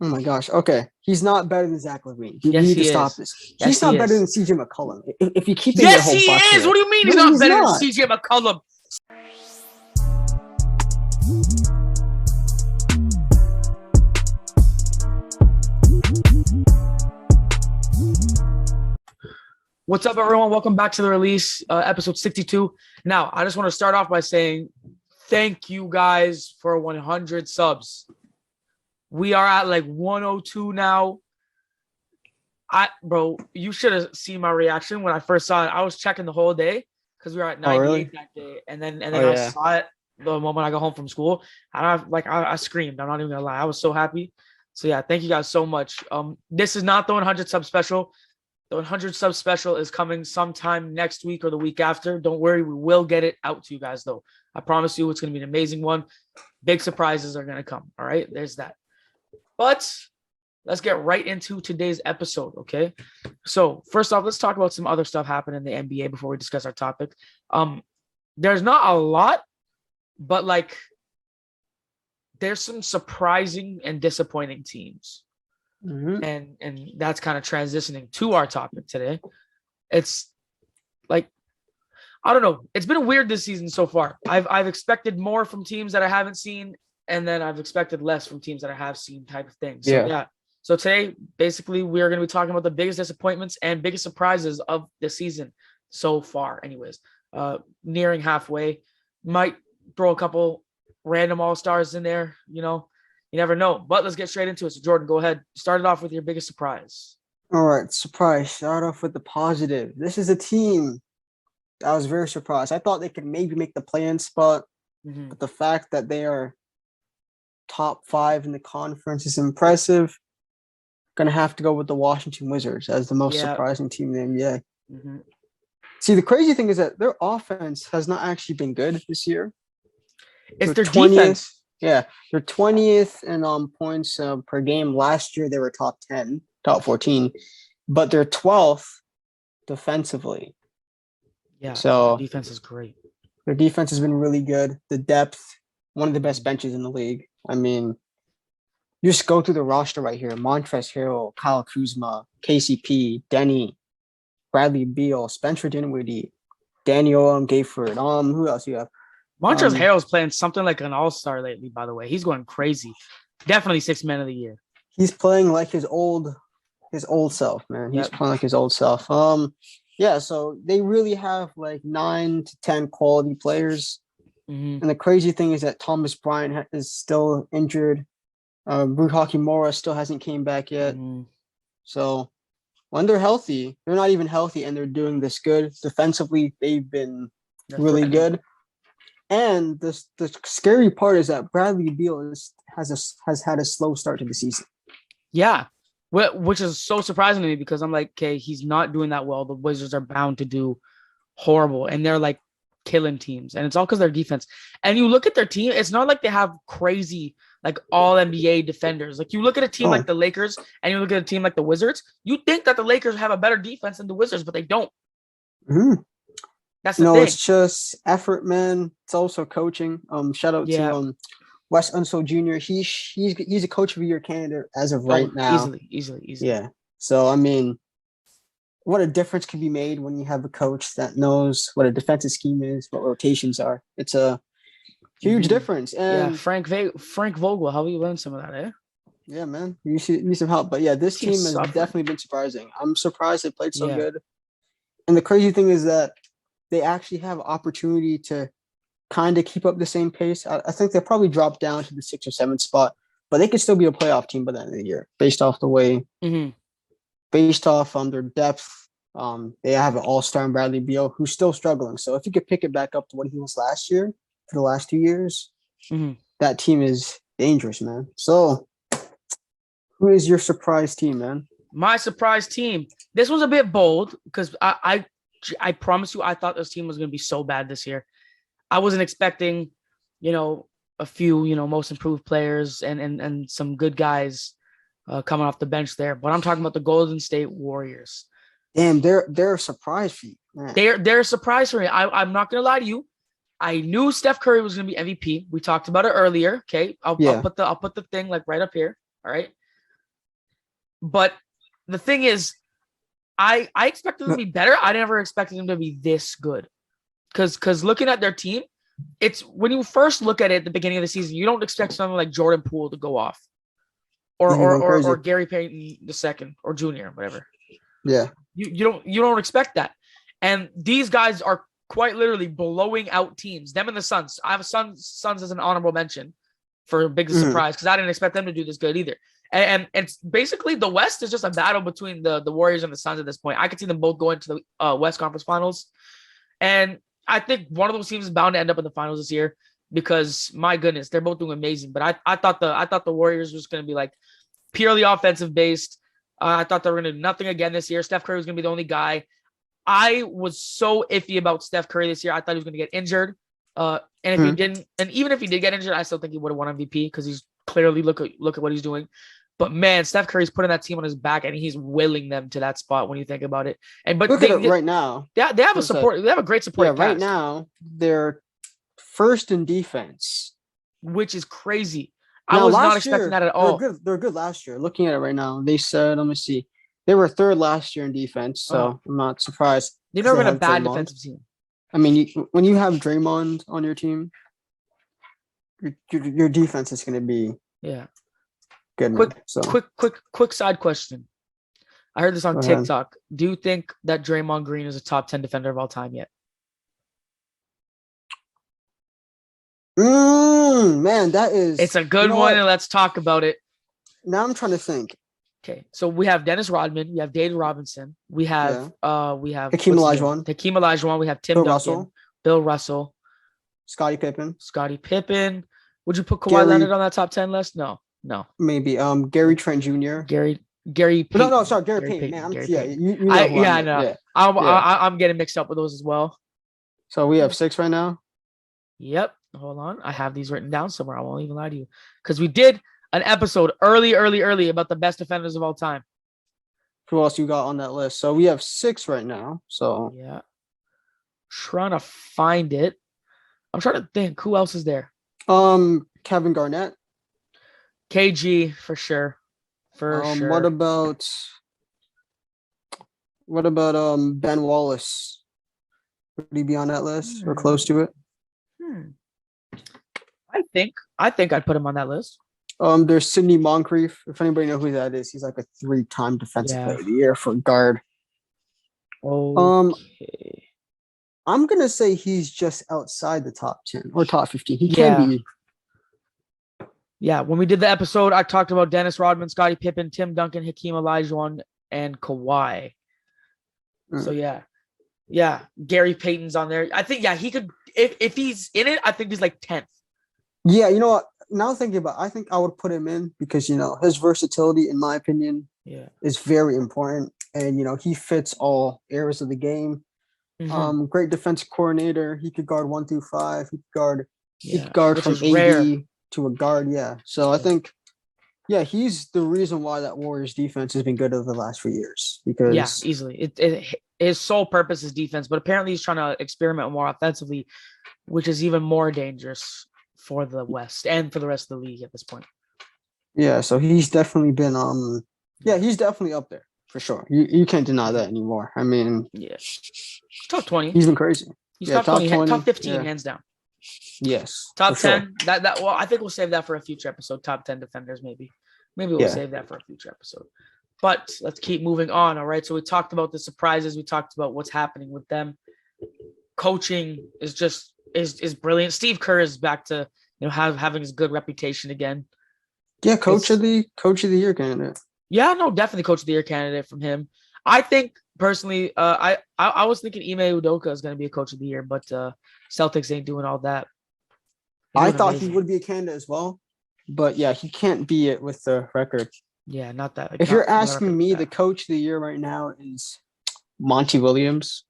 Oh my gosh. Okay. He's not better than Zach LaVine. We Yes, need to he stop is. this. Yes, He's he not better than is. CJ McCollum. If you're keeping your Yes, he whole buck is. What here. do you mean he's No, not he's better than not. CJ McCollum? What's up, everyone? Welcome back to the release, episode 62. Now, I just want to start off by saying thank you guys for 100 subs. We are at like 102 now. Bro, you should have seen my reaction when I first saw it. I was checking the whole day because we were at Oh, 98 really? that day, and then Oh, I yeah. saw it the moment I got home from school. And I screamed. I'm not even gonna lie. I was so happy. So yeah, thank you guys so much. This is not the 100 sub special. The 100 sub special is coming sometime next week or the week after. Don't worry, we will get it out to you guys though. I promise you, it's gonna be an amazing one. Big surprises are gonna come. All right, there's that. But let's get right into today's episode, okay? So first off, let's talk about some other stuff happening in the NBA before we discuss our topic. There's not a lot, but like there's some surprising and disappointing teams. Mm-hmm. And that's kind of transitioning to our topic today. It's like I don't know. It's been weird this season so far. I've expected more from teams that I haven't seen, and then I've expected less from teams that I have seen, type of thing. So Yeah. yeah. So today, basically, we are going to be talking about the biggest disappointments and biggest surprises of the season so far. Anyways, nearing halfway, might throw a couple random all stars in there. You never know. But let's get straight into it. So Jordan, go ahead. Start it off with your biggest surprise. All right. Surprise. Start off with the positive. This is a team I was very surprised. I thought they could maybe make the play-in spot, Mm-hmm. but the fact that they are top 5 in the conference is impressive. Gonna have to go with the Washington Wizards as the most Yeah. surprising team in the NBA. Mm-hmm. See, the crazy thing is that their offense has not actually been good this year. It's They're their 20th. defense. Yeah, they're 20th in points per game. Last year they were top 10, top 14, but they're 12th defensively. Yeah, So defense is great. their defense has been really good. The depth, one of the best benches in the league. I mean, you just go through the roster right here: Montrezl Harrell, Kyle Kuzma, KCP, Denny, Bradley Beal, Spencer Dinwiddie, Daniel Gayford. Who else you have? Montrezl Harrell's playing something like an all-star lately, by the way. He's going crazy. Definitely sixth man of the year. He's playing like his old self, man. He's Yep. playing like his old self. Yeah, so they really have like 9 to 10 quality players. Mm-hmm. And the crazy thing is that Thomas Bryant is still injured. Ruud Hachimura still hasn't came back yet. Mm-hmm. So when they're healthy, they're not even healthy and they're doing this good. Defensively, they've been really good. And the scary part is that Bradley Beal has had a slow start to the season. Yeah, which is so surprising to me because I'm like, okay, he's not doing that well. The Wizards are bound to do horrible, and they're like killing teams, and it's all because their defense. And you look at their team; it's not like they have crazy like all NBA defenders. Like you look at a team like the Lakers, and you look at a team like the Wizards. You think that the Lakers have a better defense than the Wizards, but they don't. Mm-hmm. That's the thing. It's just effort, man. It's also coaching. Shout out to Wes Unseld Jr. He's a coach of the year candidate as of right now. Easily. Yeah. So I mean, what a difference can be made when you have a coach that knows what a defensive scheme is, what rotations are. It's a huge difference. And Frank Vogel, how you learn some of that, eh? Yeah, man. You need some help. But yeah, this team has definitely been surprising. I'm surprised they played so good. And the crazy thing is that they actually have opportunity to kind of keep up the same pace. I think they'll probably drop down to the 6th or 7th spot, but they could still be a playoff team by the end of the year, based off the way, based off their depth. They have an all-star in Bradley Beal, who's still struggling. So if you could pick it back up to what he was last year for the last 2 years, that team is dangerous, man. So who is your surprise team, man? My surprise team. This was a bit bold because I promise you, I thought this team was going to be so bad this year. I wasn't expecting, a few, most improved players and some good guys coming off the bench there. But I'm talking about the Golden State Warriors. Damn, they're a surprise for you, man. They're a surprise for me. I'm not going to lie to you. I knew Steph Curry was going to be MVP. We talked about it earlier. Okay, I'll put the thing like right up here. All right. But the thing is, I expected them to be better. I never expected them to be this good. Because looking at their team, it's when you first look at it at the beginning of the season, you don't expect something like Jordan Poole to go off. Or Gary Payton II or Jr., whatever. Yeah. You don't expect that. And these guys are quite literally blowing out teams. Them and the Suns. I have Suns as an honorable mention for a big surprise because I didn't expect them to do this good either. And it's basically the West is just a battle between the Warriors and the Suns at this point. I could see them both going to the West Conference Finals. And I think one of those teams is bound to end up in the finals this year because my goodness, they're both doing amazing. But I thought the Warriors was going to be like purely offensive based. I thought they were going to do nothing again this year. Steph Curry was going to be the only guy. I was so iffy about Steph Curry this year. I thought he was going to get injured. And if he didn't, and even if he did get injured, I still think he would have won MVP because he's clearly look at what he's doing. But man, Steph Curry's putting that team on his back and he's willing them to that spot when you think about it. And but look at it right now. They have a support. They have a great support. Yeah, right now they're first in defense, which is crazy. I was not expecting that at all. They're good last year. Looking at it right now, they said, let me see, they were third last year in defense, so I'm not surprised. They've never been a bad defensive team. I mean, when you have Draymond on your team, your defense is going to be good. Quick side question. I heard this on TikTok. Do you think that Draymond Green is a top 10 defender of all time yet? Man, it's a good one, and let's talk about it. Now I'm trying to think. Okay, so we have Dennis Rodman, we have David Robinson, we have Hakeem Olajuwon, we have Tim Duncan, Bill Russell, Scottie Pippen. Would you put Kawhi Leonard on that top 10 list? No. Maybe Gary Trent Jr. Gary Payton. No, sorry, Gary Payton. Man, I know. Yeah. I'm getting mixed up with those as well. So we have 6 right now. Yep. Hold on. I have these written down somewhere. I won't even lie to you. Because we did an episode early about the best defenders of all time. Who else you got on that list? So we have 6 right now. So yeah. Trying to find it. I'm trying to think. Who else is there? Kevin Garnett. KG for sure. Sure. What about Ben Wallace? Would he be on that list or close to it? I think I'd put him on that list. There's Sidney Moncrief. If anybody knows who that is, he's like a 3-time defensive player of the year for guard. Okay. I'm gonna say he's just outside the top 10 or top 15. He can be. Yeah, when we did the episode, I talked about Dennis Rodman, Scottie Pippen, Tim Duncan, Hakeem Olajuwon, and Kawhi. So yeah, Gary Payton's on there. I think he could. If he's in it, I think he's like 10th. Yeah, you know what? Now thinking about, I think I would put him in because his versatility, in my opinion, is very important, and he fits all areas of the game. Great defensive coordinator. He could guard 1 through 5. He could guard from AD to a guard. Yeah. So I think, he's the reason why that Warriors defense has been good over the last few years. Because easily. His sole purpose is defense, but apparently he's trying to experiment more offensively, which is even more dangerous for the West and for the rest of the league at this point. Yeah. So he's definitely been he's definitely up there. For sure. You can't deny that anymore. I mean, top 20. He's been crazy. He's top 20, top 15, hands down. Yes. Top 10. Sure. Well, I think we'll save that for a future episode. Top 10 defenders, maybe. Maybe we'll save that for a future episode. But let's keep moving on. All right. So we talked about the surprises. We talked about what's happening with them. Coaching is brilliant. Steve Kerr is back to having his good reputation again. Yeah, coach of the year candidate. Yeah, no, definitely coach of the year candidate from him. I think personally, I was thinking Ime Udoka is going to be a coach of the year, but Celtics ain't doing all that. I thought he would be a candidate as well, but he can't be it with the record. Yeah, not that. If you're asking me, the coach of the year right now is Monty Williams.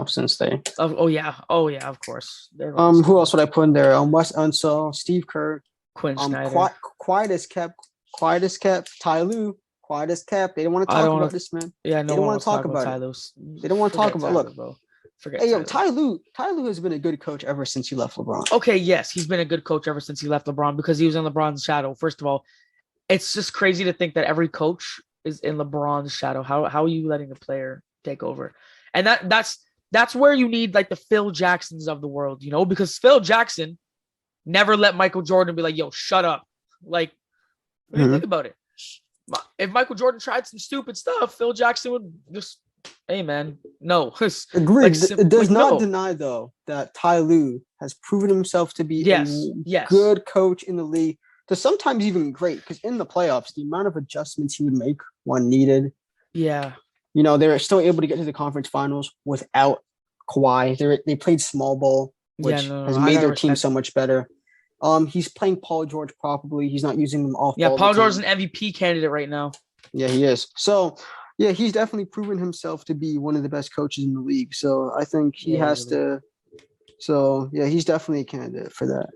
Since they. Oh yeah, of course. Who else would I put in there? Wes Unseld, Steve Kerr, Quinn Snyder. Quiet as kept. Ty Lue. Quiet as kept. They don't want to talk about this, man. Yeah, no, they don't want to talk about it. They don't want to talk about it. Look, forget. Hey, Ty Lue has been a good coach ever since he left LeBron. Okay, yes, he's been a good coach ever since he left LeBron because he was in LeBron's shadow. First of all, it's just crazy to think that every coach is in LeBron's shadow. How are you letting a player take over? And that's where you need like the Phil Jacksons of the world, because Phil Jackson never let Michael Jordan be like, yo, shut up. Like, what do you think about it? If Michael Jordan tried some stupid stuff, Phil Jackson would just, hey, man, no. Agreed. It does not deny, though, that Ty Lue has proven himself to be a good coach in the league, to sometimes even great, because in the playoffs, the amount of adjustments he would make when needed. Yeah. They were still able to get to the conference finals without Kawhi. They played small ball, which has made their team so much better. He's playing Paul George properly. He's not using them off. Yeah, Paul George is an MVP candidate right now. Yeah, he is. So, yeah, he's definitely proven himself to be one of the best coaches in the league. So I think he has to. So, yeah, he's definitely a candidate for that.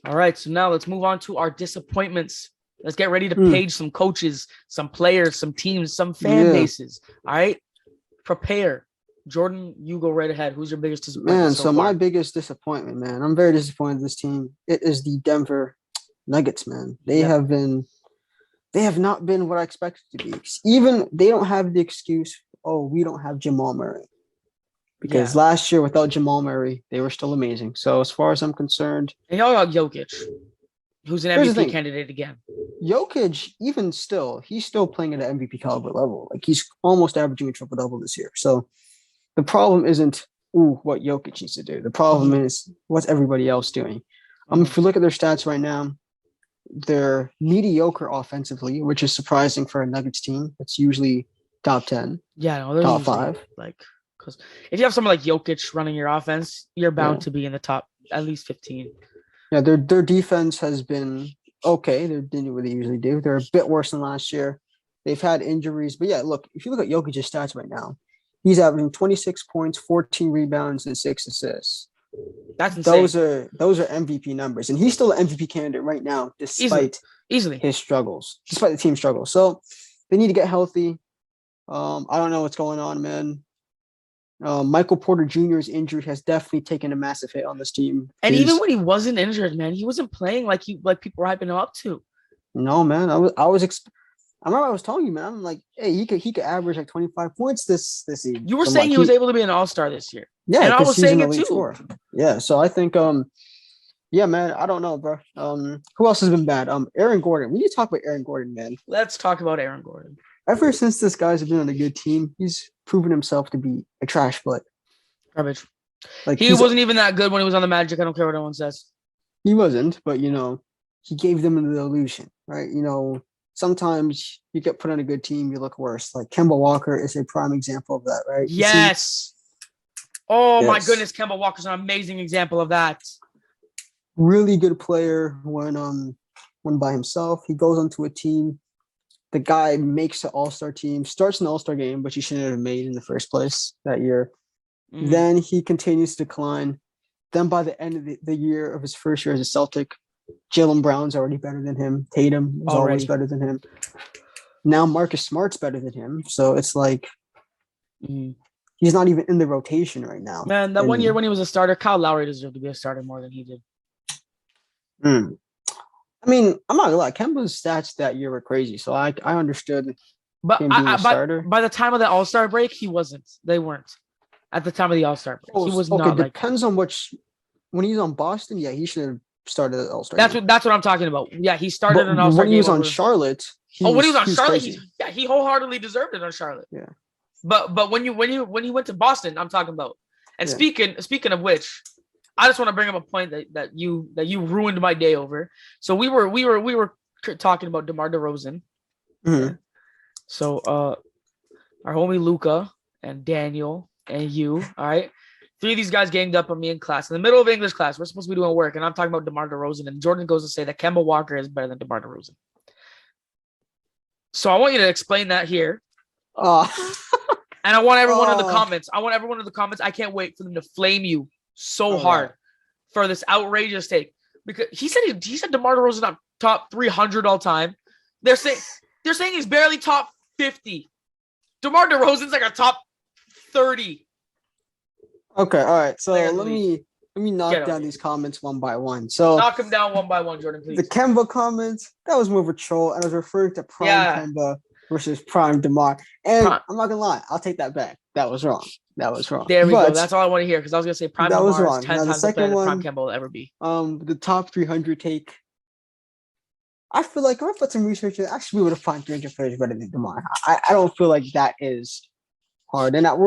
All right. So now let's move on to our disappointments. Let's get ready to page some coaches, some players, some teams, some fan bases. All right. Prepare. Jordan, you go right ahead. Who's your biggest disappointment? Man, so my biggest disappointment, man. I'm very disappointed in this team. It is the Denver Nuggets, man. They have not been what I expected to be. Even they don't have the excuse, we don't have Jamal Murray. Because last year, without Jamal Murray, they were still amazing. So as far as I'm concerned. And y'all got Jokic, who's an MVP candidate again. Jokic, even still, he's still playing at an MVP caliber level. Like, he's almost averaging a triple-double this year. So the problem isn't what Jokic needs to do. The problem is what's everybody else doing. If you look at their stats right now, they're mediocre offensively, which is surprising for a Nuggets team. It's usually top 10. Yeah, no, top 5. Because if you have someone like Jokic running your offense, you're bound to be in the top at least 15. Yeah, their defense has been okay. They're doing what they usually do. They're a bit worse than last year. They've had injuries, but yeah, look, if you look at Jokic's stats right now, he's averaging 26 points, 14 rebounds, and 6 assists. That's insane. Those are MVP numbers, and he's still an MVP candidate right now, despite easily his struggles, despite the team's struggles. So they need to get healthy. I don't know what's going on, man. Michael Porter Jr.'s injury has definitely taken a massive hit on this team. And even when he wasn't injured, man, he wasn't playing like people were hyping him up to. No, man, I remember I was telling you, man. I'm like, hey, he could average like 25 points this season. You were saying he was able to be an all-star this year. Yeah, and I was saying it too. Scorer. Yeah, so I think, yeah, man, I don't know, bro. Who else has been bad? Aaron Gordon. We need to talk about Aaron Gordon, man. Let's talk about Aaron Gordon. Ever since this guy's been on a good team, he's proven himself to be a trash butt. Garbage. Like, he wasn't even that good when he was on the Magic. I don't care what anyone says. He wasn't, but he gave them the illusion, right? Sometimes you get put on a good team, you look worse. Like Kemba Walker is a prime example of that, right? Yes. My goodness, Kemba Walker's an amazing example of that. Really good player when by himself. He goes onto a team. The guy makes an all-star team, starts an all-star game, which he shouldn't have made in the first place that year. Mm-hmm. Then he continues to decline. Then by the end of the year of his first year as a Celtic, Jaylen Brown's already better than him. Tatum was always better than him. Now Marcus Smart's better than him. So it's like he's not even in the rotation right now. Man, that 1 year when he was a starter, Kyle Lowry deserved to be a starter more than he did. I mean, I'm not gonna lie. Kemba's stats that year were crazy, so I understood. But by the time of the All-Star break, he wasn't. They weren't at the time of the All-Star break. He was not. Depends on which. When he's on Boston, yeah, he should have started the All-Star. That's what I'm talking about. Yeah, he started an All-Star. When he was on Charlotte, when he was on Charlotte, he wholeheartedly deserved it on Charlotte. Yeah. But when he went to Boston, I'm talking about. And speaking of which, I just want to bring up a point that you ruined my day over. So we were talking about DeMar DeRozan. Mm-hmm. So our homie Luca and Daniel and you, all right, 3 of these guys ganged up on me in class in the middle of English class. We're supposed to be doing work, and I'm talking about DeMar DeRozan, and Jordan goes to say that Kemba Walker is better than DeMar DeRozan. So I want you to explain that here. And I want everyone in the comments. I can't wait for them to flame you so hard for this outrageous take, because he said DeMar DeRozan not top 300 all time. They're saying he's barely top 50. DeMar DeRozan's like a top 30. Okay, all right. So let me knock down these comments one by one. So knock them down one by one, Jordan, please. The Kemba comments, that was more of a troll, and I was referring to prime Kemba. versus prime DeMar. And I'm not gonna lie, I'll take that back. That was wrong. There we go. That's all I want to hear because I was gonna say prime DeMar is 10 times the player that prime Kemba will ever be. The top 300 take. I feel like if I put some research in, I should be able to find 300 players better than DeMar. I don't feel like that is hard. And that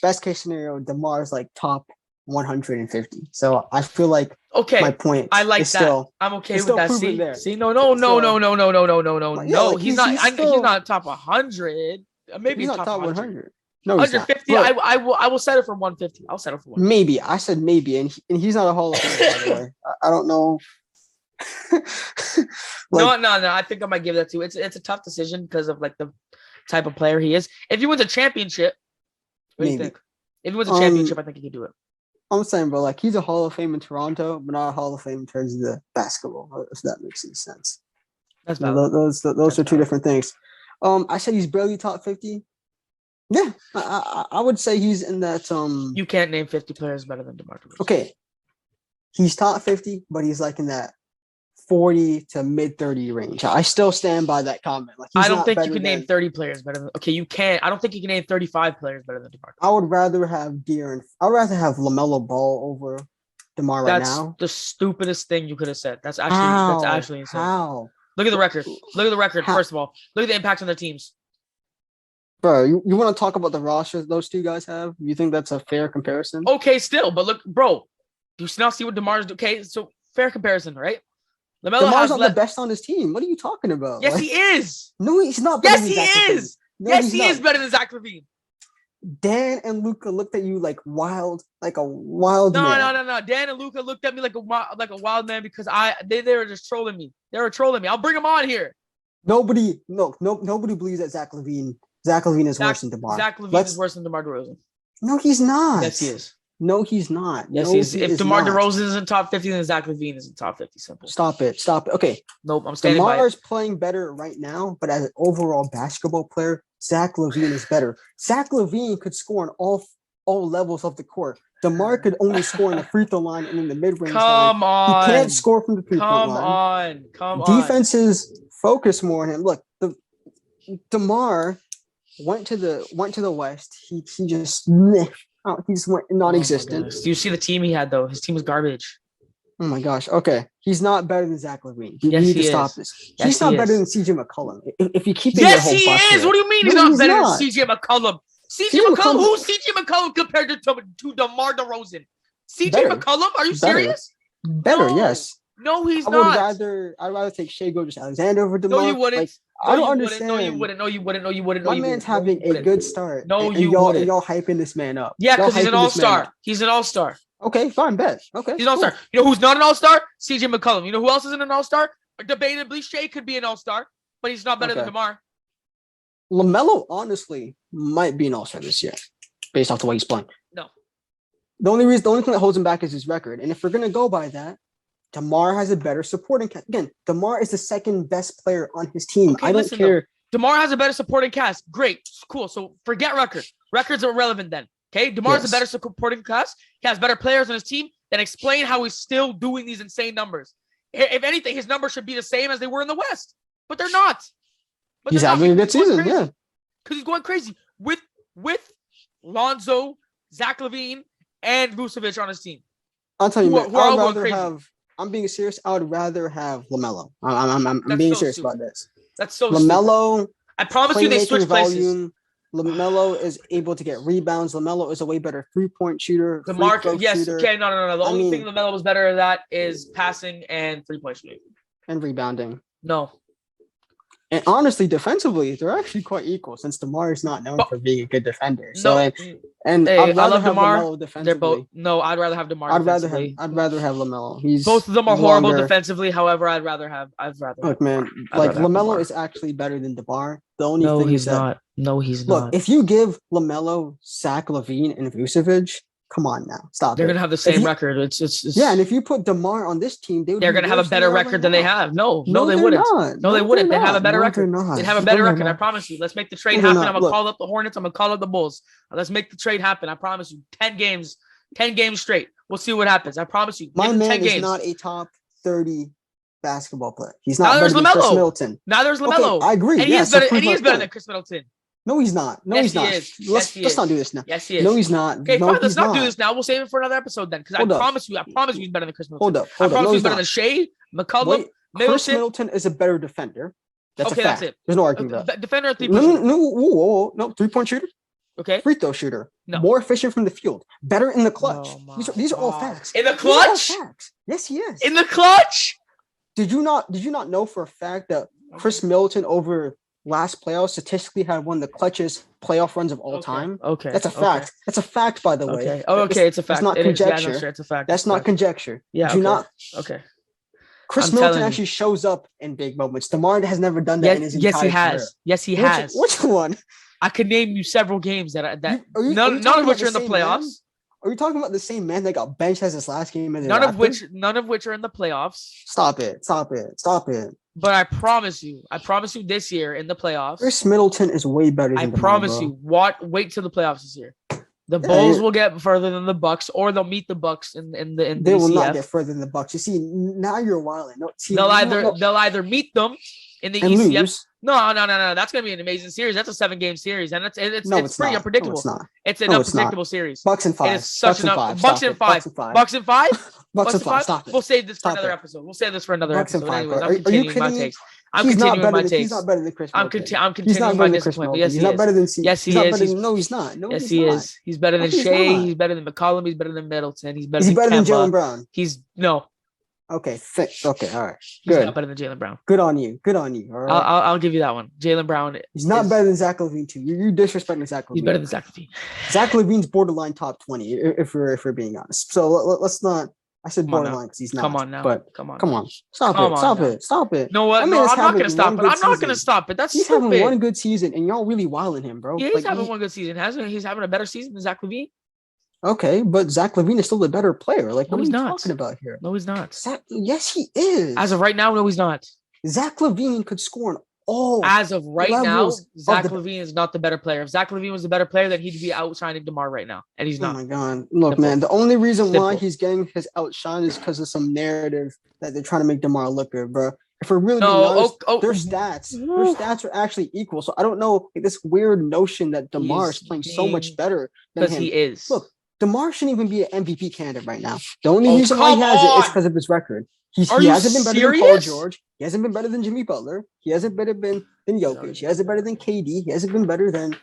best case scenario, DeMar is like top 150. So I feel like my point. I like that. Still, I'm okay with that. See, there. No. He's not top 100. Maybe he's not top 100. No, 150. I will settle for 150. I'll settle for 150. Maybe. I said maybe, and he's not a Hall of Famer, by the way. I don't know. No. I think I might give that to you. It's a tough decision because of like the type of player he is. If he wins a championship, what do you think? If he wins a championship, I think he could do it. I'm saying, bro, like he's a Hall of Fame in Toronto, but not a Hall of Fame in terms of the basketball. If that makes any sense. That's valid. Those are two different things. I said he's barely top 50. Yeah, I would say he's in that. You can't name 50 players better than DeMar DeRozan. Okay, he's top 50, but he's like in that 40 to mid 30 range. I still stand by that comment. Like I don't think you can name 30 players better than. Okay, you can't. I don't think you can name 35 players better than DeMar. I would rather have I'd rather have LaMelo Ball over DeMar right now. That's the stupidest thing you could have said. That's actually insane. How? Look at the record. First of all, look at the impact on their teams. Bro, you want to talk about the rosters those two guys have? You think that's a fair comparison? Okay, still, but look, bro, do you not see what DeMar's doing? Okay, so fair comparison, right? DeMar's not the best on his team. What are you talking about? Yes, he is. No, he's not. Yes, he is. Yes, he is better than Zach LaVine. Dan and Luka looked at you like a wild man. No. Dan and Luka looked at me like a wild man because they were just trolling me. They were trolling me. I'll bring them on here. Nobody believes that Zach LaVine is worse than DeMar. Zach LaVine is worse than DeMar DeRozan. No, he's not. Yes, he is. No, he's not. Yes, he is. If DeMar DeRozan is in top 50, then Zach LaVine is in top 50. Simple. Stop it. Okay. Nope, I'm standing by it. DeMar's playing better right now, but as an overall basketball player, Zach LaVine is better. Zach LaVine could score on all levels of the court. DeMar could only score in the free throw line and in the mid-range line. Come on. He can't score from the three-point line. Come on. Defenses focus more on him. Look, DeMar went to the West. He just went non-existent. Do you see the team he had though? His team was garbage. Oh my gosh. Okay, he's not better than Zach LaVine. You yes, need to stop this. He's not better than CJ McCollum. If you keep it yes, he is. What do you mean he's not better than CJ McCollum? CJ McCollum. Who's CJ McCollum compared to DeMar DeRozan? CJ McCollum? Are you serious? Better, yes. No, he's not. I'd rather take Shai Gilgeous-Alexander over DeMar. No, you wouldn't. I don't understand. No, you wouldn't. My man's having a good start. No, and y'all hyping this man up. Yeah, because he's an all-star. He's an all-star. Okay, fine, bet. Okay, he's an all-star. You know who's not an all-star? CJ McCollum. You know who else isn't an all-star? Debatably, Shai could be an all-star, but he's not better than DeMar. LaMelo, honestly, might be an all-star this year, based off the way he's playing. No. The only thing that holds him back is his record, and if we're gonna go by that, DeMar has a better supporting cast. Again, DeMar is the second best player on his team. Okay, I don't care. DeMar has a better supporting cast. Great, cool. So forget record. Records are irrelevant then. Okay, DeMar has a better supporting cast. He has better players on his team. Then explain how he's still doing these insane numbers. If anything, his numbers should be the same as they were in the West, but they're not. He's having a good season, yeah. Because he's going crazy with Lonzo, Zach LaVine, and Vucevic on his team. I'll tell you, man. I'm being serious. I would rather have LaMelo. I'm being serious about this. That's so LaMelo. Stupid. I promise you, they switch places. LaMelo is able to get rebounds. LaMelo is a way better three-point shooter. Shooter. Okay, no. The only thing LaMelo was better at that is passing and three-point shooting and rebounding. No. And honestly, defensively, they're actually quite equal since DeMar is not known for being a good defender. So, I love DeMar. They're both. No, I'd rather have DeMar. I'd rather have LaMelo. Both of them are horrible defensively. However, Look, man, LaMelo is actually better than DeMar. The only thing he's not. No, he's not. Look, if you give LaMelo, Zach LaVine, and Vucevic, come on now, stop. They're gonna have the same record. It's yeah. And if you put DeMar on this team, they're gonna have a better record than they have. No, they wouldn't. No, they wouldn't. They'd have a better record. They'd have a better record. I promise you. Let's make the trade happen. I'm gonna call up the Hornets. I'm gonna call up the Bulls. Let's make the trade happen. I promise you. 10 games straight. We'll see what happens. I promise you. My man is not a top 30 basketball player. He's not better than Chris Middleton. Now there's LaMelo. Okay, I agree. And he is better than Chris Middleton. No, he's not. No, he's not. Let's not do this now. Yes, he is. No, he's not. Okay, fine. Let's not do this now. We'll save it for another episode then. Because I promise you he's better than Chris Middleton. Hold up. I promise he's better than Shea, McCollum, Middleton. Chris Middleton is a better defender. That's a fact. That's it. There's no arguing about that. Defender or 3-point shooter? No, 3-point shooter. Okay. Free throw shooter. No. More efficient from the field. Better in the clutch. These are all facts. In the clutch? Yes, he is. In the clutch? Did you not know for a fact that Chris Middleton over last playoff statistically had one of the clutchest playoff runs of all time? Okay. That's a fact. That's a fact, by the way. Okay. Oh, okay. It's a fact. It's not conjecture. It's a fact. That's not conjecture. Yeah. Okay. Chris Middleton actually shows up in big moments. DeMar has never done that in his entire career. Yes, he has. Which one? I could name you several games that none of which are in the playoffs. Man? Are you talking about the same man that got benched as his last game? None of which are in the playoffs. Stop it. But I promise you this year in the playoffs. Chris Middleton is way better than DeMar, promise you. Wait till the playoffs this year. The Bulls will get further than the Bucks, or they'll meet the Bucks in the They will not get further than the Bucks. You see, now you're wilding. They'll either meet them in the ECF. Lose. No. That's gonna be an amazing series. That's a 7-game series, and it's pretty unpredictable. No, it's an unpredictable series. Bucks and 5. Bucks and 5. Stop it. We'll save this for another episode. Anyways, I'm continuing my takes. He's not better than Chris Middleton. I'm continuing my disappointment. Yes, he's not better than Yes, he is. No, he's not. Yes, he is. He's better than Shea. He's better than McCollum. He's better than Middleton. He's better than Jaylen Brown. No. Okay, all right. Good. He's not better than Jaylen Brown. Good on you. All right. I'll give you that one. Jaylen Brown. He's not better than Zach LaVine too. You're disrespecting Zach LaVine. He's better than Zach LaVine. Zach LaVine's borderline top 20, if we're being honest. So let's not. I said borderline because he's not. Come on now. But come on. Stop it. No, what? No, I'm not gonna stop it. I'm not gonna stop it. That's he's stupid. Having one good season, and y'all really wilding him, bro. Yeah, he's having one good season. He's having a better season than Zach LaVine. Okay, but Zach LaVine is still the better player. What are you talking about here? No, he's not. Yes, he is. As of right now, no, he's not. Zach LaVine could score in all. As of right now, Zach LaVine is not the better player. If Zach LaVine was the better player, then he'd be outshining DeMar right now, and he's not. Oh my god! Look, man, the only reason why he's getting his outshine is because of some narrative that they're trying to make DeMar look good, bro. If we're really being honest, their stats are actually equal. So I don't know this weird notion that DeMar is playing so much better than him. Because he is. Look. DeMar shouldn't even be an MVP candidate right now. The only reason why he has it is because of his record. He hasn't been better than Paul George. He hasn't been better than Jimmy Butler. He hasn't been better than Jokic. He hasn't been better than KD. He hasn't been better than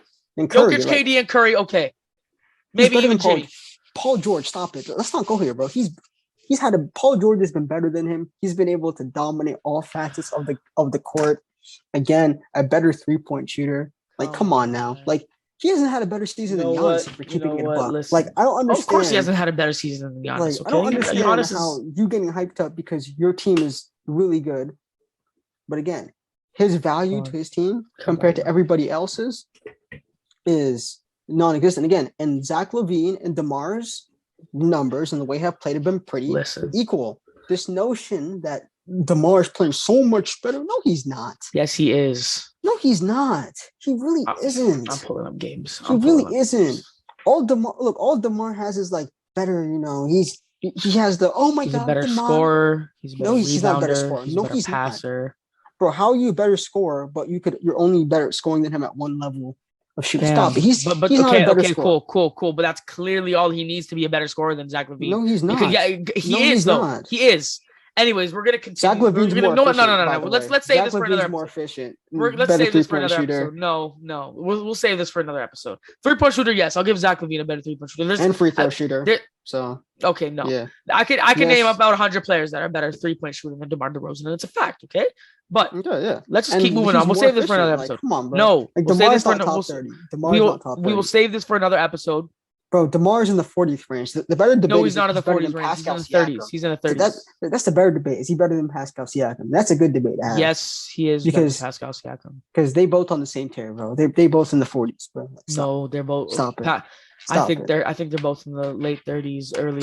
Curry. Jokic, KD, and Curry, okay. Maybe even Jimmy. Paul George, stop it. Let's not go here, bro. Paul George has been better than him. He's been able to dominate all facets of the court. Again, a better 3-point shooter. Come on now. He hasn't had a better season than Giannis for keeping it above. I don't understand. Of course, he hasn't had a better season than Giannis. I don't understand how you getting hyped up because your team is really good, but again, his value to his team compared to everybody else's is non-existent. Again, and Zach LaVine and DeMar's numbers and the way they have played have been pretty equal. This notion that DeMar is playing so much better. No, he's not. Yes, he is. No, he's not. He really isn't. I'm pulling up games. He really isn't. All DeMar has is better. He has the he's a better scorer. He's not a better scorer. He's a passer. Not. Bro, how are you a better scorer? But you're only better at scoring than him at one level of shooting. Stop it. He's not a better scorer. Cool. But that's clearly all he needs to be a better scorer than Zach LaVine. No, he's not. He is. Anyways, we're gonna continue. Zach LaVine's more efficient. No. Let's save this for another episode. More efficient. Let's save this for another episode. No. We'll save this for another episode. 3-point shooter, yes. I'll give Zach LaVine a better 3-point shooter. And free throw shooter. Okay, no. Yeah. I can name about 100 players that are better 3-point shooting than DeMar DeRozan, and it's a fact. Okay, but let's just keep moving on. We'll save this for another episode. Come on, bro. No, we'll save this for top 30. We will save this for another episode. Bro, DeMar's in the 40th range. The better debate. No, he's not in the 40th range. He's in the 30s. He's in the 30s. So that's the better debate. Is he better than Pascal Siakam? That's a good debate to have. Yes, he is better than Pascal Siakam. Because they both on the same tier, bro. They both in the 40s, bro. No, they're both. Stop it. I think they're both in the late 30s, early.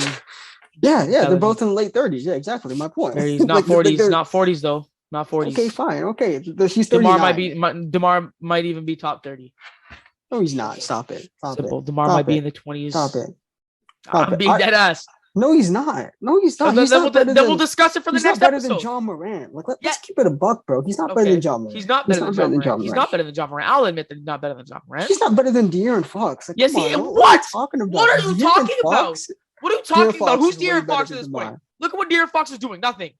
Yeah, they're both in the late 30s. Yeah, exactly. My point. 30s, not 40s. Not 40s though. Not 40s. Okay, fine. Okay, he's 39. DeMar might even be top 30. No, he's not. Stop it. DeMar might be in the 20s. Stop it. I'm being dead ass. No, he's not. No, he's not. Then we'll discuss it for the next episode. He's not better than John Morant. Like, let's keep it a buck, bro. He's not better than John Morant. He's not better than John Morant. He's not better than John Morant. I'll admit that he's not better than John Morant. He's not better than De'Aaron Fox. Like, yes, he is. What? What are you talking about? What are you talking about? Who's De'Aaron Fox at this point? Look at what De'Aaron Fox is doing. Nothing.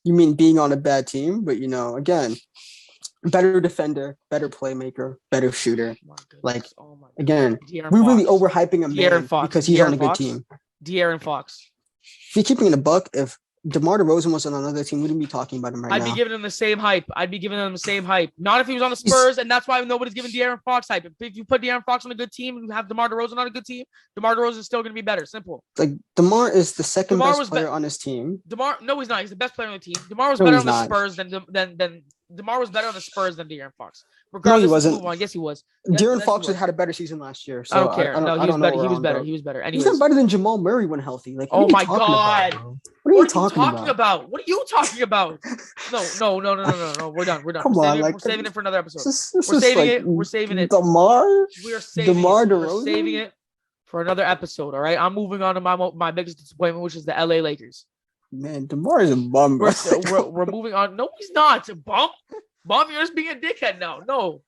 You mean being on a bad team, but again, better defender, better playmaker, better shooter. Like, again, we're really overhyping him because he's on a good team. De'Aaron Fox. If you're keeping it a buck, if DeMar DeRozan was on another team, we wouldn't be talking about him right now. I'd be giving him the same hype. Not if he was on the Spurs, and that's why nobody's giving De'Aaron Fox hype. If you put De'Aaron Fox on a good team and you have DeMar DeRozan on a good team, DeMar DeRozan is still going to be better. Simple. Like, DeMar is the second best player on his team. No, he's not. He's the best player on the team. DeMar was better on the Spurs than DeMar was better on the Spurs than De'Aaron Fox. Regardless, no, he wasn't. Yes, he was. De'Aaron Fox had a better season last year. So I don't care. He was better. He was better. Anyways. He's not better than Jamal Murray when healthy. Like, oh my god, what are you talking about? What are you talking about? No. We're done. We're saving it for another episode. We're saving it. DeMar. We're saving it for another episode. All right. I'm moving on to my biggest disappointment, which is the LA Lakers. Man, DeMar is a bum. We're moving on. No, he's not. Bum, you're just being a dickhead now. No,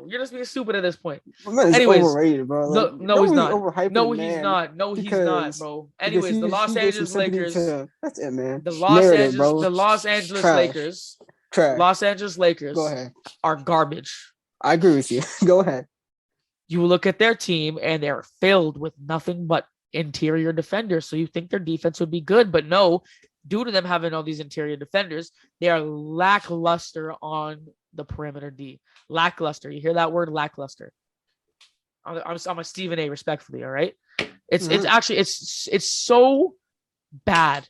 you're just being stupid at this point. Anyways, overrated, bro. Like, no, he's not. No, he's not. No, he's not, bro. Anyways, the Los Angeles Lakers. That's it, man. The Los Angeles Lakers. Trash. Los Angeles Lakers. Go ahead. Are garbage. I agree with you. Go ahead. You look at their team, and they're filled with nothing but interior defenders. So you think their defense would be good, but no. Due to them having all these interior defenders, they are lackluster on the perimeter D. Lackluster. You hear that word? Lackluster. I'm a Stephen A. respectfully. All right. It's actually so bad.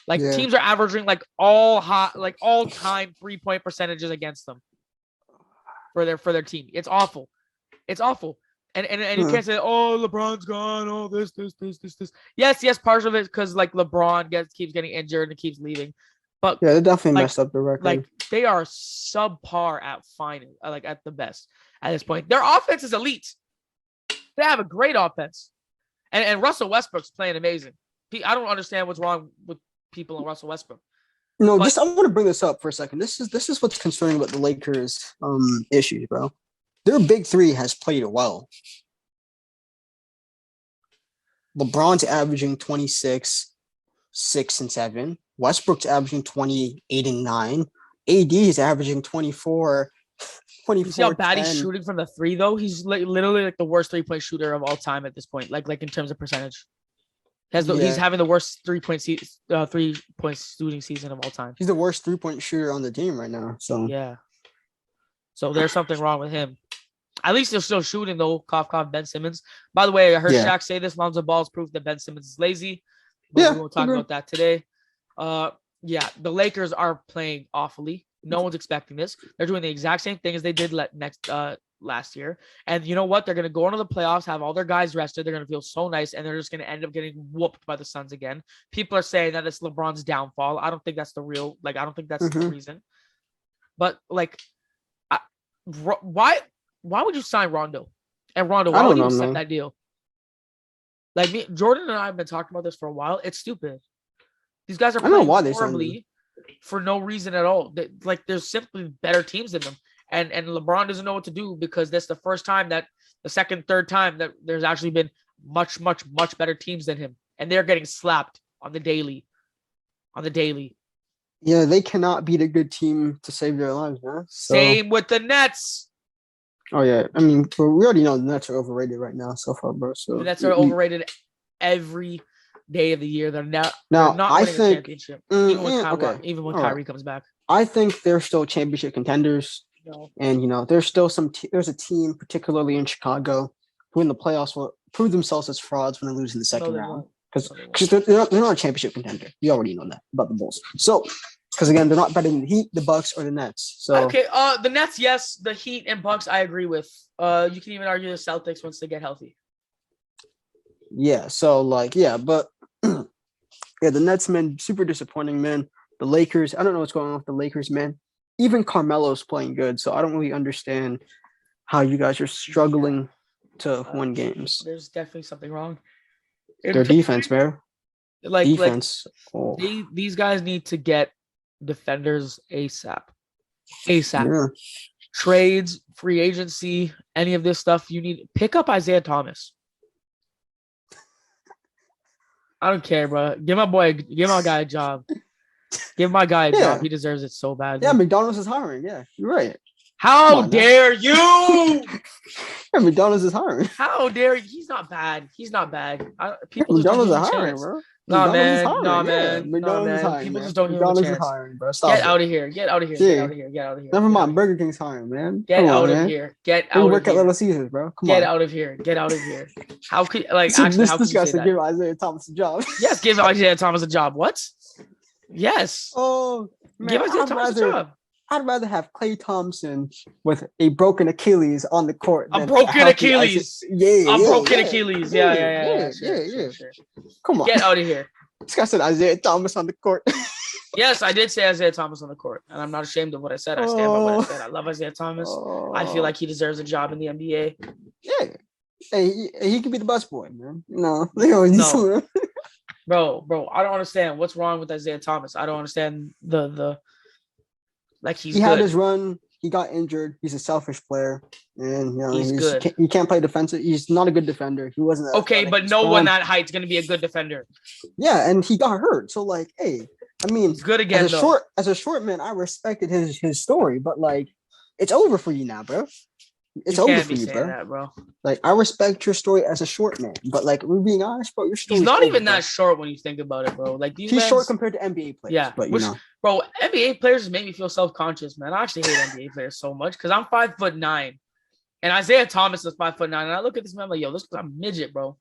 Like teams are averaging like all time 3-point percentages against them for their team. It's awful. And you can't say, oh, LeBron's gone, oh, this. Yes, part of it because like LeBron keeps getting injured and keeps leaving. But yeah, they definitely messed up the record. Like they are subpar at at the best at this point. Their offense is elite. They have a great offense. And Russell Westbrook's playing amazing. I don't understand what's wrong with people in Russell Westbrook. I want to bring this up for a second. This is what's concerning about the Lakers issues, bro. Their big three has played well. LeBron's averaging 26, 6, and 7. Westbrook's averaging 28 and 9. AD is averaging 24. You see how bad he's shooting from the three, though? He's literally like the worst 3-point shooter of all time at this point, like in terms of percentage. He's having the worst 3-point shooting season of all time. He's the worst 3-point shooter on the team right now. So yeah. So there's something wrong with him. At least they're still shooting, though. Cough, Ben Simmons. By the way, I heard Shaq say this. Lonzo Ball is proof that Ben Simmons is lazy. But we won't talk about that today. The Lakers are playing awfully. No one's expecting this. They're doing the exact same thing as they did last year. And you know what? They're going to go into the playoffs, have all their guys rested. They're going to feel so nice, and they're just going to end up getting whooped by the Suns again. People are saying that it's LeBron's downfall. I don't think that's the real. I don't think that's the reason. But why would you sign Rondo? And Rondo, why would you accept that deal? Like Jordan and I have been talking about this for a while. It's stupid. These guys are playing horribly for no reason at all. There's simply better teams than them. And LeBron doesn't know what to do because that's the first time the second, third time that there's actually been much, much, much better teams than him. And they're getting slapped on the daily. Yeah, they cannot beat a good team to save their lives, man. Same with the Nets. Oh, yeah. I mean, we already know the Nets are overrated right now so far, bro. So the Nets are overrated every day of the year. They're not I winning think, a championship. Even when Kyrie comes back. I think they're still championship contenders. No. And, there's still there's a team, particularly in Chicago, who in the playoffs will prove themselves as frauds when they lose in the second round. Because they're not a championship contender. You already know that about the Bulls. So, because again, they're not better than the Heat, the Bucks, or the Nets. So okay, the Nets, yes. The Heat and Bucks, I agree with. You can even argue the Celtics once they get healthy. Yeah. So but the Nets, man, super disappointing, man. The Lakers, I don't know what's going on with the Lakers, man. Even Carmelo's playing good, so I don't really understand how you guys are struggling to win games. There's definitely something wrong. Their defense, man. defense. These guys need to get defenders ASAP. Yeah. Trades, free agency, any of this stuff. You need pick up Isaiah Thomas. I don't care, bro. Give my guy a job. Give my guy a job. He deserves it so badly. Yeah, McDonald's is hiring. Yeah, you're right. How dare you? Yeah, McDonald's is hiring. How dare you? He's not bad. People McDonald's is hiring, bro. Nah, man. McDonald's is hiring. People just don't give him a chance. Hiring, bro. Get out of here. Get out of here. Never mind. Burger King's hiring, man. Get out of here. Get out of here. Work at Little Caesars, bro. Come on. Get out of here. How could actually? How could you say that? Give Isaiah Thomas a job. Yes, give Isaiah Thomas a job. What? Yes. Oh, man, give Isaiah Thomas a job. I'd rather have Klay Thompson with a broken Achilles on the court. A broken Achilles. Achilles. Yeah. Sure. Come on. Get out of here. This guy said Isaiah Thomas on the court. Yes, I did say Isaiah Thomas on the court, and I'm not ashamed of what I said. I stand by what I said. I love Isaiah Thomas. I feel like he deserves a job in the NBA. Yeah. Hey, he could be the busboy, man. No. Bro, I don't understand what's wrong with Isaiah Thomas. I don't understand the he had his run. He got injured. He's a selfish player, and he's good. He can't play defensive. He's not a good defender. He wasn't okay, but no one that height's gonna be a good defender. Yeah, and he got hurt. So hey, I mean, he's good again. As a short man, I respected his story, but it's over for you now, bro. It's over for you, bro. I respect your story as a short man, but we're being honest, bro. Your story. He's not even that short when you think about it, bro. He's short compared to NBA players. Yeah, but bro, NBA players make me feel self-conscious, man. I actually hate NBA players so much because I'm 5'9", and Isaiah Thomas is 5'9", and I look at this man I'm like, yo, this is a midget, bro.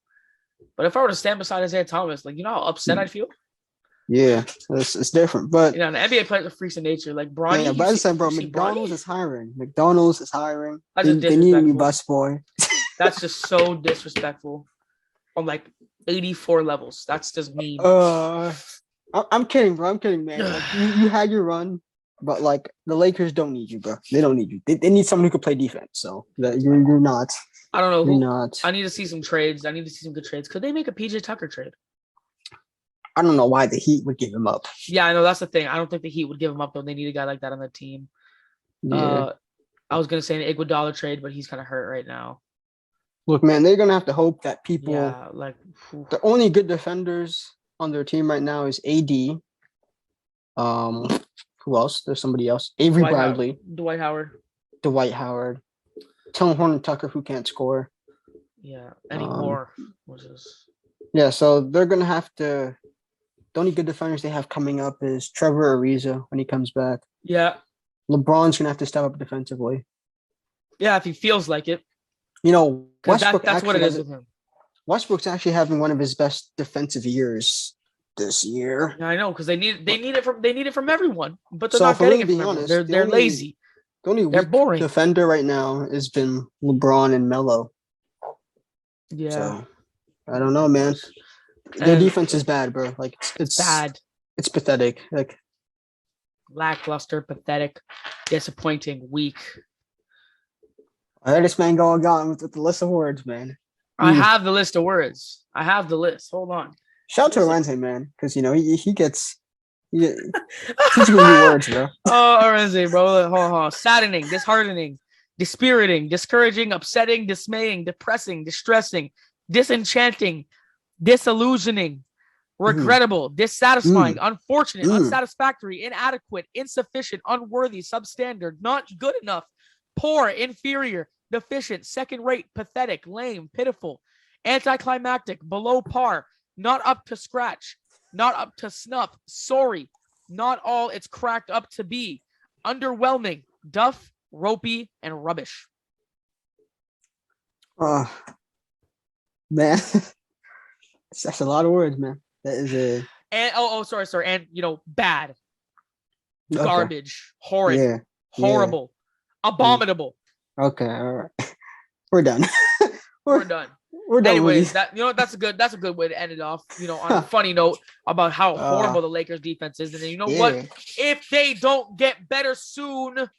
But if I were to stand beside Isaiah Thomas, how upset I'd feel. Yeah, it's different, but the NBA players are freaks of nature. Bronny. Yeah, but I said, bro, McDonald's is hiring. That's they need a new busboy. That's just so disrespectful on 84 levels. That's just mean. I'm kidding, bro. I'm kidding, man. You had your run, but the Lakers don't need you, bro. They don't need you. They need someone who could play defense. So you're not. I don't know. You're not. I need to see some trades. I need to see some good trades. Could they make a PJ Tucker trade? I don't know why the Heat would give him up. Yeah, I know that's the thing. I don't think the Heat would give him up though. They need a guy like that on the team. Yeah. I was gonna say an Iguodala trade, but he's kind of hurt right now. Look, man, they're gonna have to hope that people. Yeah, the only good defenders on their team right now is AD. Who else? There's somebody else. Avery Bradley. Dwight Howard. Tell Horton Tucker who can't score. Yeah, anymore. Yeah, so they're gonna have to. The only good defenders they have coming up is Trevor Ariza when he comes back. Yeah. LeBron's going to have to step up defensively. Yeah, if he feels like it. Westbrook that's what it is with him. Westbrook's actually having one of his best defensive years this year. Yeah, I know, because they need it from everyone, but they're not getting it from everyone. They're lazy. They're boring defender right now has been LeBron and Melo. Yeah. So, I don't know, man. Their defense is bad, bro. It's bad. It's pathetic. Lackluster, pathetic, disappointing, weak. I let this man go on with the list of words, man. I have the list of words. I have the list. Hold on. Shout out to Arenze, man, because he gets teaching me new words, bro. Oh, Arenze, bro. Hold on. Saddening, disheartening, dispiriting, discouraging, upsetting, dismaying, depressing, distressing, disenchanting, disillusioning, regrettable, dissatisfying, unfortunate, unsatisfactory, inadequate, insufficient, unworthy, substandard, not good enough, poor, inferior, deficient, second-rate, pathetic, lame, pitiful, anticlimactic, below par, not up to scratch, not up to snuff, sorry, not all it's cracked up to be, underwhelming, duff, ropey, and rubbish. Man. That's a lot of words, man. That is a sorry. And bad, garbage, horrid, horrible, abominable. Okay, all right. We're done. We're done. Anyways, that's a good way to end it off. On a funny note about how horrible the Lakers defense is, and then what? If they don't get better soon,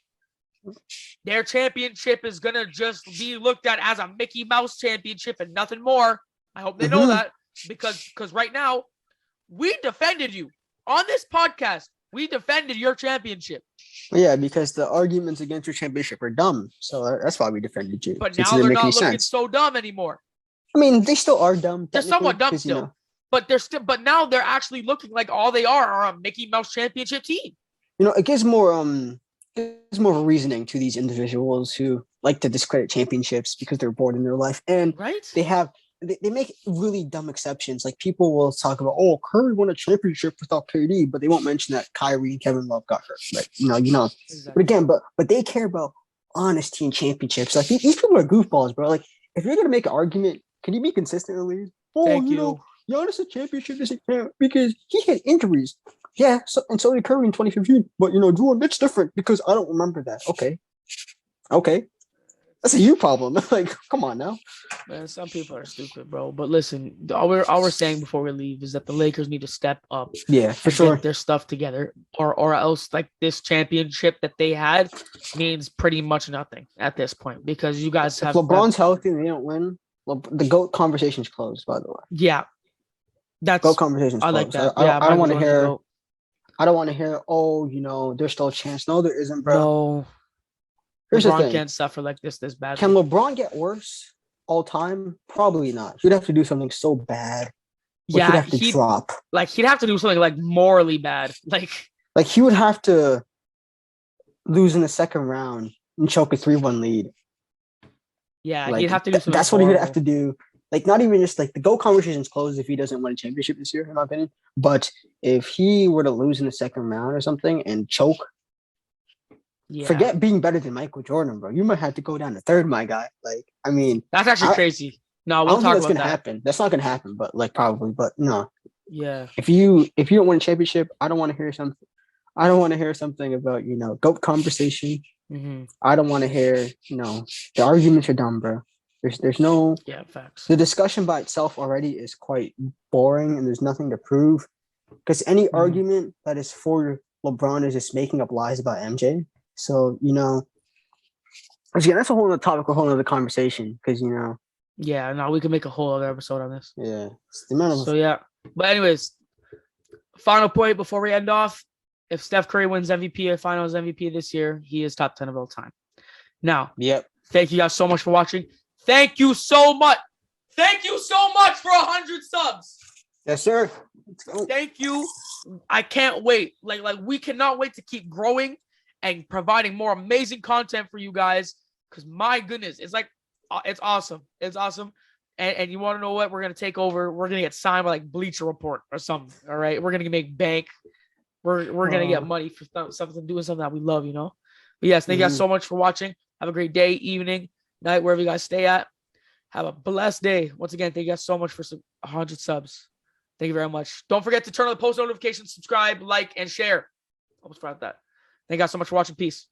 their championship is gonna just be looked at as a Mickey Mouse championship and nothing more. I hope they know that. Because right now, We defended you on this podcast. We defended your championship. Yeah, because the arguments against your championship are dumb. So that's why we defended you. But now they're not looking so dumb anymore. I mean, they still are dumb. They're somewhat dumb still. But but now they're actually looking like all they are a Mickey Mouse championship team. It gives more reasoning to these individuals who like to discredit championships because they're bored in their life, and they make really dumb exceptions. Like people will talk about, oh, Curry won a championship without KD, but they won't mention that Kyrie and Kevin Love got hurt. Like Exactly. But again, but they care about honesty and championships. Like these people are goofballs, bro. Like if you're gonna make an argument, can you be consistent at least? Thank you. Giannis' championship doesn't count because he had injuries. Yeah, so did Curry in 2015. But Drew, it's different because I don't remember that. Okay. That's a you problem. Like, come on now. Man, some people are stupid, bro. But listen, all we're saying before we leave is that the Lakers need to step up. Yeah, for sure. Get their stuff together, or else like this championship that they had means pretty much nothing at this point because you guys have. If LeBron's healthy and they don't win, the GOAT conversation's closed. By the way. Yeah, that's GOAT conversation's closed. I like that. I don't want to hear. I don't want to hear. Oh, there's still a chance. No, there isn't, bro. No. Here's LeBron the thing. Can't suffer like this bad. Can LeBron get worse all time? Probably not. He'd have to do something so bad. He'd have to drop. Like he'd have to do something like morally bad. Like he would have to lose in the second round and choke a 3-1 lead. Yeah, he'd have to do something. That's what he would have to do. Like not even just like the GOAT conversation's closed if he doesn't win a championship this year, in my opinion. But if he were to lose in the second round or something and choke. Yeah. Forget being better than Michael Jordan, bro. You might have to go down to third, my guy. Like, I mean, that's actually crazy. No, we'll talk about that. Happen. That's not gonna happen, but probably. But no. Yeah. If you don't win a championship, I don't want to hear something. I don't want to hear something about GOAT conversation. Mm-hmm. I don't want to hear the arguments are dumb, bro. There's no facts. The discussion by itself already is quite boring, and there's nothing to prove. Because any argument that is for LeBron is just making up lies about MJ. So, again, that's a whole other topic, a whole other conversation because, Yeah, no, we can make a whole other episode on this. Yeah. But anyways, final point before we end off. If Steph Curry wins MVP or Finals MVP this year, he is top 10 of all time. Now, thank you guys so much for watching. Thank you so much. Thank you so much for 100 subs. Yes, sir. Let's go. Thank you. I can't wait. Like we cannot wait to keep growing and providing more amazing content for you guys. Because my goodness, it's awesome. It's awesome. And you want to know what? We're going to take over. We're going to get signed by Bleacher Report or something. All right. We're going to make bank. We're going to get money for something, doing something that we love, But yes, thank you guys so much for watching. Have a great day, evening, night, wherever you guys stay at. Have a blessed day. Once again, thank you guys so much for 100 subs. Thank you very much. Don't forget to turn on the post notifications, subscribe, like, and share. Almost forgot that. Thank you guys so much for watching. Peace.